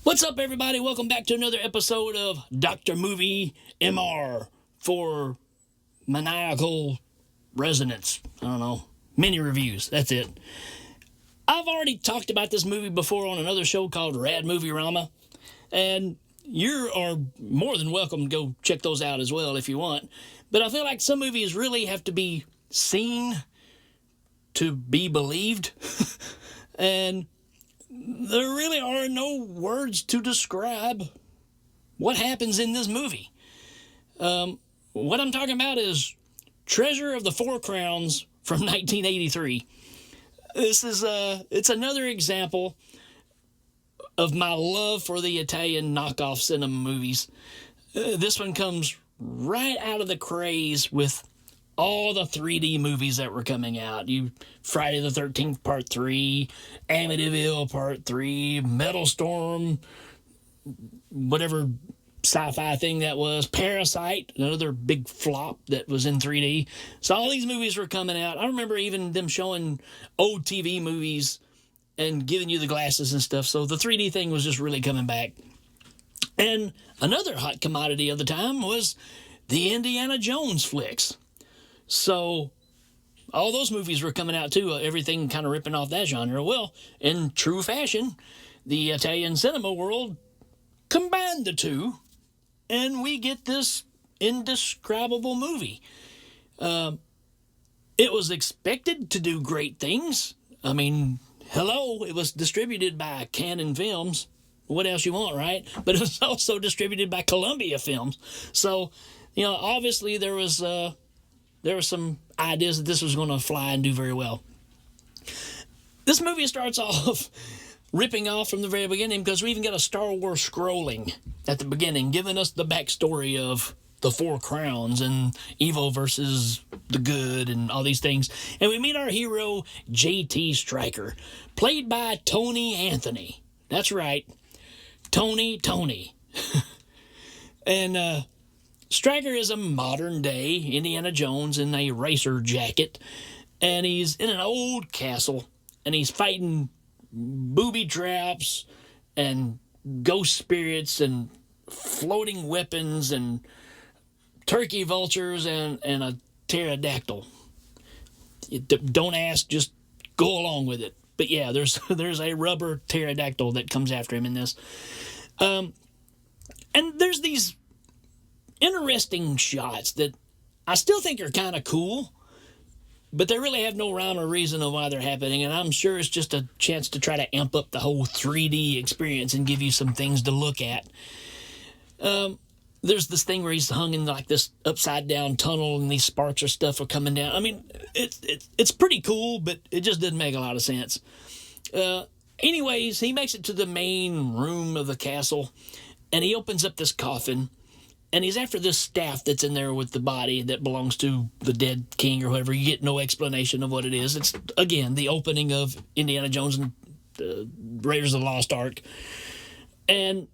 What's up, everybody? Welcome back to another episode of Dr. Movie MR for Maniacal Resonance. I don't know. Mini reviews. That's it. I've already talked about this movie before on another show called Rad Movie Rama, and you are more than welcome to go check those out as well if you want. But I feel like some movies really have to be seen to be believed. And there really are no words to describe what happens in this movie. What I'm talking about is Treasure of the Four Crowns from 1983. This is it's another example of my love for the Italian knockoff cinema movies. This one comes right out of the craze with all the 3D movies that were coming out. Friday the 13th Part 3, Amityville Part 3, Metal Storm, whatever sci-fi thing that was, Parasite, another big flop that was in 3D. So all these movies were coming out. I remember even them showing old TV movies and giving you the glasses and stuff. So the 3D thing was just really coming back. And another hot commodity of the time was the Indiana Jones flicks. So all those movies were coming out too, everything kind of ripping off that genre. Well, in true fashion, the Italian cinema world combined the two, and we get this indescribable movie. It was expected to do great things. I mean, hello, it was distributed by Cannon Films. What else you want, right? But it was also distributed by Columbia Films. So, obviously there was some ideas that this was going to fly and do very well. This movie starts off ripping off from the very beginning because we even got a Star Wars scrolling at the beginning, giving us the backstory of the Four Crowns and evil versus the good and all these things. And we meet our hero, J.T. Stryker, played by Tony Anthony. That's right, Tony. And Stryker is a modern-day Indiana Jones in a racer jacket, and he's in an old castle, and he's fighting booby traps and ghost spirits and floating weapons and turkey vultures and a pterodactyl. Don't ask, just go along with it. But yeah, there's a rubber pterodactyl that comes after him in this. And there's these interesting shots that I still think are kind of cool, but they really have no rhyme or reason of why they're happening, and I'm sure it's just a chance to try to amp up the whole 3D experience and give you some things to look at. There's this thing where he's hung in like this upside down tunnel and these sparks or stuff are coming down. I mean, it's pretty cool, but it just doesn't make a lot of sense. Anyways, he makes it to the main room of the castle, and he opens up this coffin. And he's after this staff that's in there with the body that belongs to the dead king or whatever. You get no explanation of what it is. It's, again, the opening of Indiana Jones and Raiders of the Lost Ark. And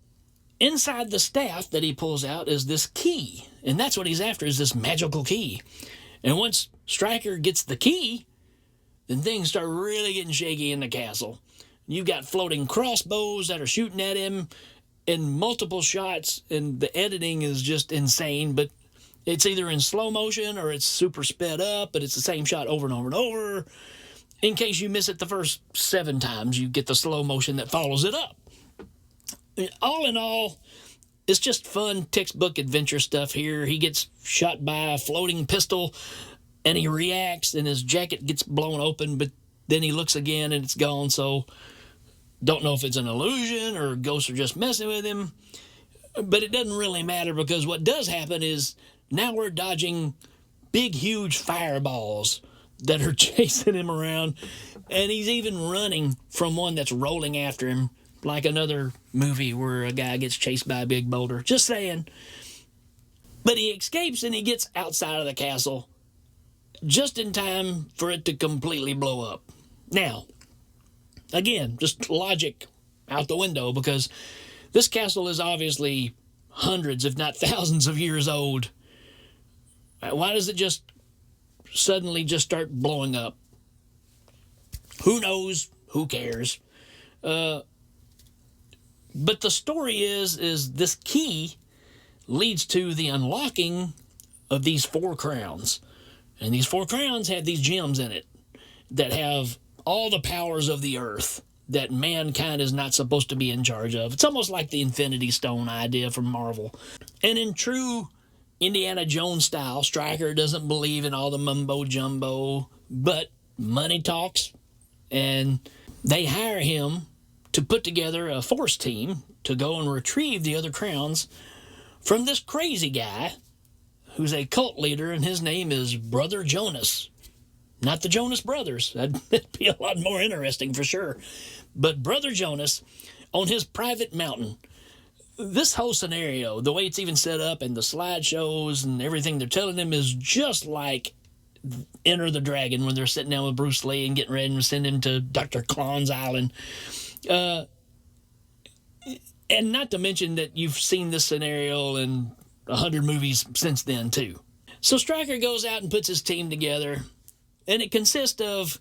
inside the staff that he pulls out is this key. And that's what he's after, is this magical key. And once Stryker gets the key, then things start really getting shaky in the castle. You've got floating crossbows that are shooting at him in multiple shots, and the editing is just insane, but it's either in slow motion or it's super sped up, but it's the same shot over and over and over. In case you miss it the first 7 times, you get the slow motion that follows it up. All in all, it's just fun textbook adventure stuff here. He gets shot by a floating pistol, and he reacts, and his jacket gets blown open, but then he looks again, and it's gone, so don't know if it's an illusion or ghosts are just messing with him. But it doesn't really matter, because what does happen is now we're dodging big, huge fireballs that are chasing him around. And he's even running from one that's rolling after him, like another movie where a guy gets chased by a big boulder. Just saying. But he escapes and he gets outside of the castle just in time for it to completely blow up. Now, again, just logic out the window, because this castle is obviously hundreds, if not thousands of years old. Why does it just suddenly just start blowing up? Who knows? Who cares? But the story is this key leads to the unlocking of these 4 crowns. And these 4 crowns have these gems in it that have all the powers of the earth that mankind is not supposed to be in charge of. It's almost like the Infinity Stone idea from Marvel. And in true Indiana Jones style, Stryker doesn't believe in all the mumbo-jumbo, but money talks, and they hire him to put together a force team to go and retrieve the other crowns from this crazy guy who's a cult leader, and his name is Brother Jonas. Not the Jonas Brothers. That'd be a lot more interesting for sure. But Brother Jonas on his private mountain. This whole scenario, the way it's even set up and the slideshows and everything they're telling him is just like Enter the Dragon when they're sitting down with Bruce Lee and getting ready to send him to Dr. Klon's Island. And not to mention that you've seen this scenario in 100 movies since then, too. So Stryker goes out and puts his team together, and it consists of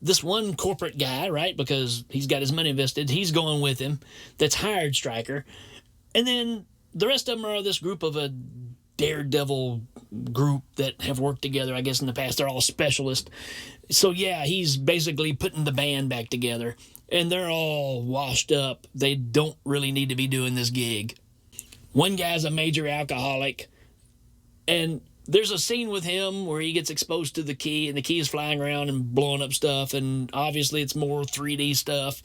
this one corporate guy, right, because he's got his money invested. He's going with him that's hired Stryker. And then the rest of them are this group of a daredevil group that have worked together, I guess, in the past. They're all specialists. So, yeah, he's basically putting the band back together. And they're all washed up. They don't really need to be doing this gig. One guy's a major alcoholic. And there's a scene with him where he gets exposed to the key, and the key is flying around and blowing up stuff. And obviously it's more 3D stuff.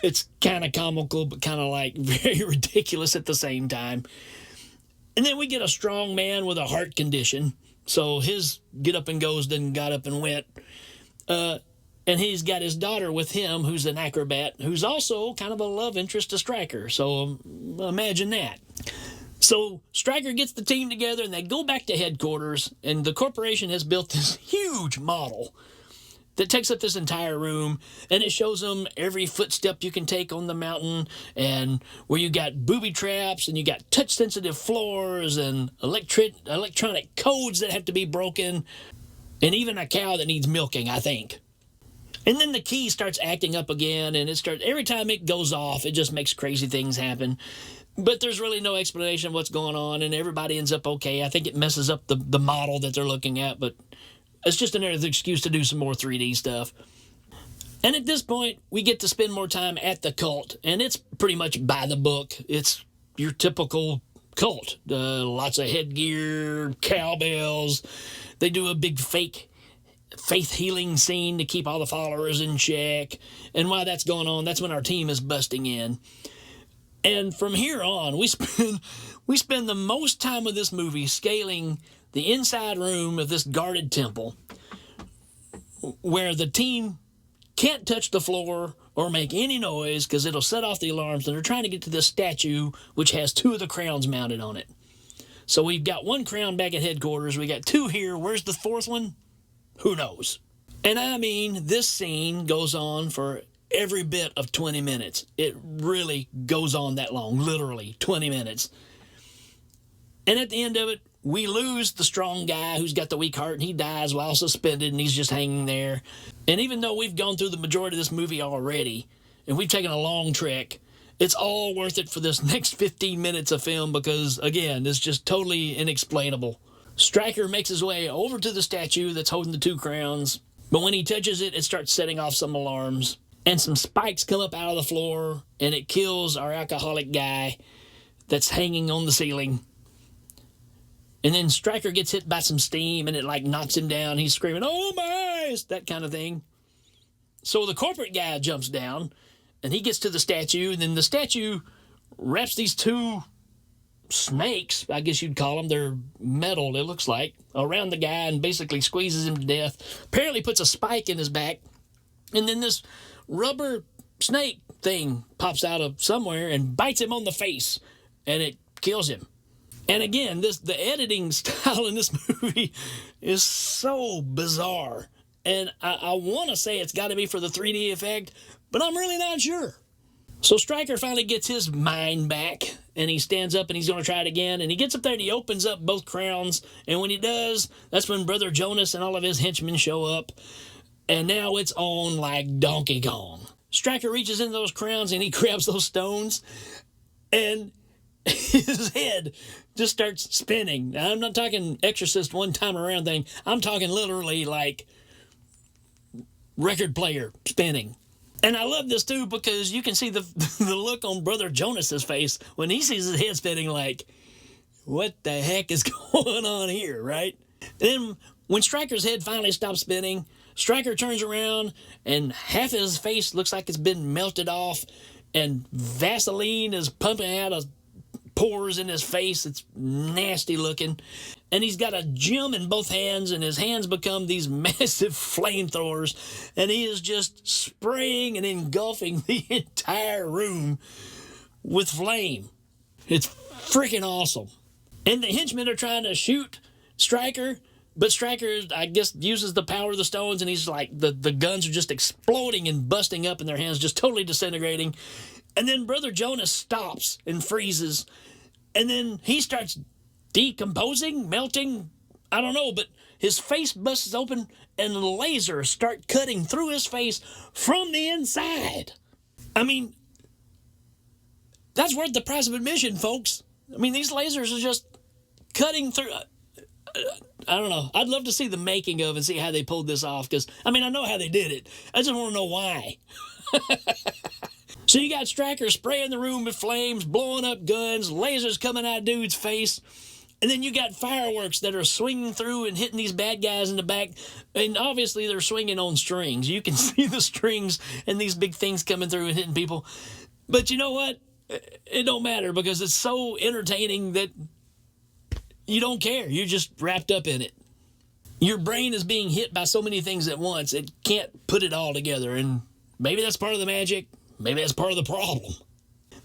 It's kind of comical, but kind of like very ridiculous at the same time. And then we get a strong man with a heart condition. So his get up and goes didn't got up and went. And he's got his daughter with him, who's an acrobat, who's also kind of a love interest to Stryker. So imagine that. So Stryker gets the team together, and they go back to headquarters, and the corporation has built this huge model that takes up this entire room, and it shows them every footstep you can take on the mountain, and where you got booby traps, and you got touch-sensitive floors, and electronic codes that have to be broken, and even a cow that needs milking, I think. And then the key starts acting up again, and every time it goes off, it just makes crazy things happen. But there's really no explanation of what's going on, and everybody ends up okay. I think it messes up the model that they're looking at, but it's just another excuse to do some more 3D stuff. And at this point, we get to spend more time at the cult, and it's pretty much by the book. It's your typical cult. Lots of headgear, cowbells. They do a big fake faith healing scene to keep all the followers in check. And while that's going on, that's when our team is busting in. And from here on, we spend the most time of this movie scaling the inside room of this guarded temple, where the team can't touch the floor or make any noise because it'll set off the alarms, and they're trying to get to this statue which has 2 of the crowns mounted on it. So we've got 1 crown back at headquarters, we got 2 here. Where's the 4th one? Who knows? And I mean, this scene goes on for every bit of 20 minutes. It really goes on that long, literally 20 minutes. And at the end of it, we lose the strong guy who's got the weak heart, and he dies while suspended, and he's just hanging there. And even though we've gone through the majority of this movie already, and we've taken a long trek, it's all worth it for this next 15 minutes of film because, again, it's just totally inexplainable. Stryker makes his way over to the statue that's holding the 2 crowns, but when he touches it, it starts setting off some alarms, and some spikes come up out of the floor, and it kills our alcoholic guy that's hanging on the ceiling. And then Stryker gets hit by some steam, and it like knocks him down. He's screaming, "Oh my!" that kind of thing. So the corporate guy jumps down, and he gets to the statue, and then the statue wraps these 2 snakes, I guess you'd call them, they're metal, it looks like, around the guy and basically squeezes him to death. Apparently puts a spike in his back, and then this rubber snake thing pops out of somewhere and bites him on the face, and it kills him. And again, the editing style in this movie is so bizarre. And I want to say it's got to be for the 3D effect, but I'm really not sure. So Stryker finally gets his mind back, and he stands up, and he's going to try it again. And he gets up there, and he opens up both crowns. And when he does, that's when Brother Jonas and all of his henchmen show up. And now it's on like Donkey Kong. Stryker reaches into those crowns and he grabs those stones, and his head just starts spinning. Now, I'm not talking Exorcist one time around thing. I'm talking literally like record player spinning. And I love this too because you can see the look on Brother Jonas's face when he sees his head spinning, like, what the heck is going on here, right? Then when Stryker's head finally stops spinning, Stryker turns around and half of his face looks like it's been melted off, and Vaseline is pumping out of pores in his face. It's nasty looking. And he's got a gem in both hands, and his hands become these massive flamethrowers, and he is just spraying and engulfing the entire room with flame. It's freaking awesome. And the henchmen are trying to shoot Stryker, but Stryker, I guess, uses the power of the stones, and he's like, the guns are just exploding and busting up in their hands, just totally disintegrating. And then Brother Jonas stops and freezes, and then he starts decomposing, melting, I don't know, but his face busts open, and lasers start cutting through his face from the inside. I mean, that's worth the price of admission, folks. I mean, these lasers are just cutting through. I don't know. I'd love to see the making of and see how they pulled this off, because, I mean, I know how they did it. I just want to know why. So you got Stryker spraying the room with flames, blowing up guns, lasers coming out of dude's face, and then you got fireworks that are swinging through and hitting these bad guys in the back, and obviously they're swinging on strings. You can see the strings and these big things coming through and hitting people. But you know what? It don't matter, because it's so entertaining that you don't care. You're just wrapped up in it. Your brain is being hit by so many things at once, it can't put it all together, and maybe that's part of the magic. Maybe that's part of the problem.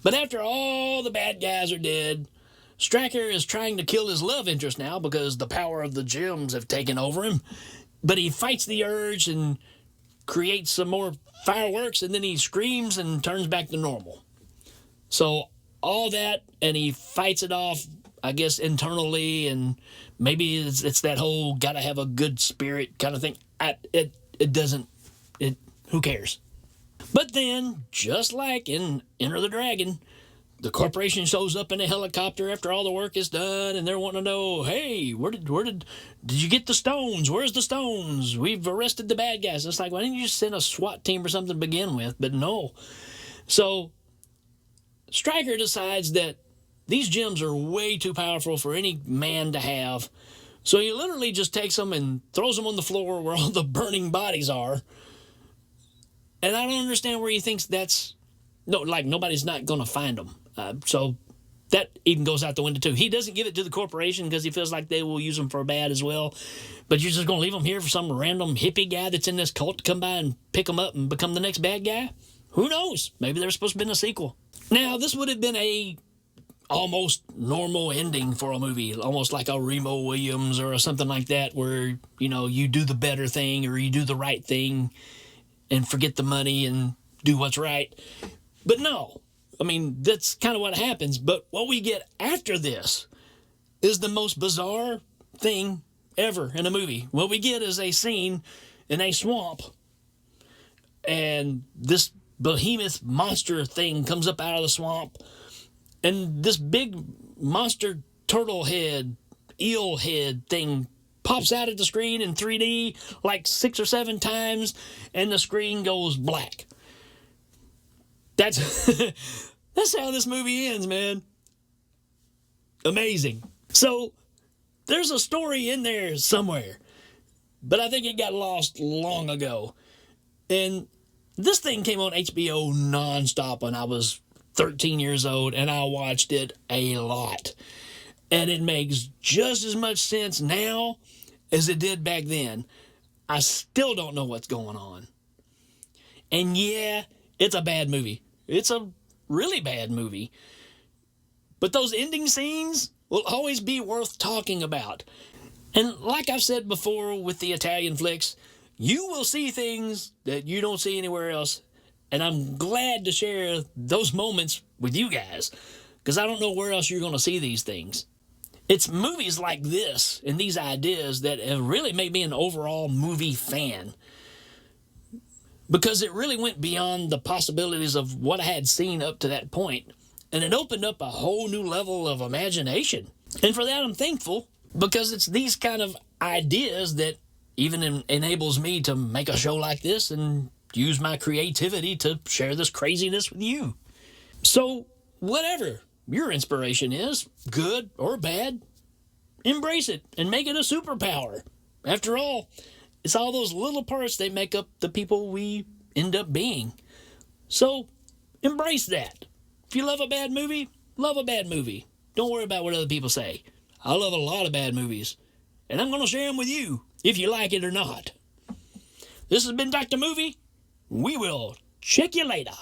But after all the bad guys are dead, Stryker is trying to kill his love interest now because the power of the gems have taken over him. But he fights the urge and creates some more fireworks, and then he screams and turns back to normal. So all that, and he fights it off, I guess, internally, and maybe it's that whole gotta have a good spirit kind of thing. Who cares? But then, just like in Enter the Dragon, the corporation shows up in a helicopter after all the work is done, and they're wanting to know, hey, where did you get the stones? Where's the stones? We've arrested the bad guys. It's like, why didn't you just send a SWAT team or something to begin with? But no. So Stryker decides that these gems are way too powerful for any man to have. So he literally just takes them and throws them on the floor where all the burning bodies are. And I don't understand where he thinks that's... No, like, nobody's not going to find them. So that even goes out the window, too. He doesn't give it to the corporation because he feels like they will use them for bad as well. But you're just going to leave them here for some random hippie guy that's in this cult to come by and pick them up and become the next bad guy? Who knows? Maybe there's supposed to be a sequel. Now, this would have been a almost normal ending for a movie, almost like a Remo Williams or something like that, where, you know, you do the better thing or you do the right thing and forget the money and do what's right. But no, I mean, that's kind of what happens. But what we get after this is the most bizarre thing ever in a movie. What we get is a scene in a swamp, and this behemoth monster thing comes up out of the swamp, and this big monster turtle head, eel head thing pops out of the screen in 3D like 6 or 7 times, and the screen goes black. That's that's how this movie ends, man. Amazing. So there's a story in there somewhere, but I think it got lost long ago. And this thing came on HBO nonstop when I was 13 years old, and I watched it a lot. And it makes just as much sense now as it did back then. I still don't know what's going on. And yeah, it's a bad movie. It's a really bad movie. But those ending scenes will always be worth talking about. And like I've said before with the Italian flicks, you will see things that you don't see anywhere else. And I'm glad to share those moments with you guys, because I don't know where else you're going to see these things. It's movies like this and these ideas that have really made me an overall movie fan. because it really went beyond the possibilities of what I had seen up to that point, and it opened up a whole new level of imagination. And for that, I'm thankful, because it's these kind of ideas that even enables me to make a show like this and use my creativity to share this craziness with you. So, whatever your inspiration is, good or bad, embrace it and make it a superpower. After all, it's all those little parts that make up the people we end up being. So, embrace that. If you love a bad movie, love a bad movie. Don't worry about what other people say. I love a lot of bad movies, and I'm going to share them with you, if you like it or not. This has been Dr. Movie. We will check you later.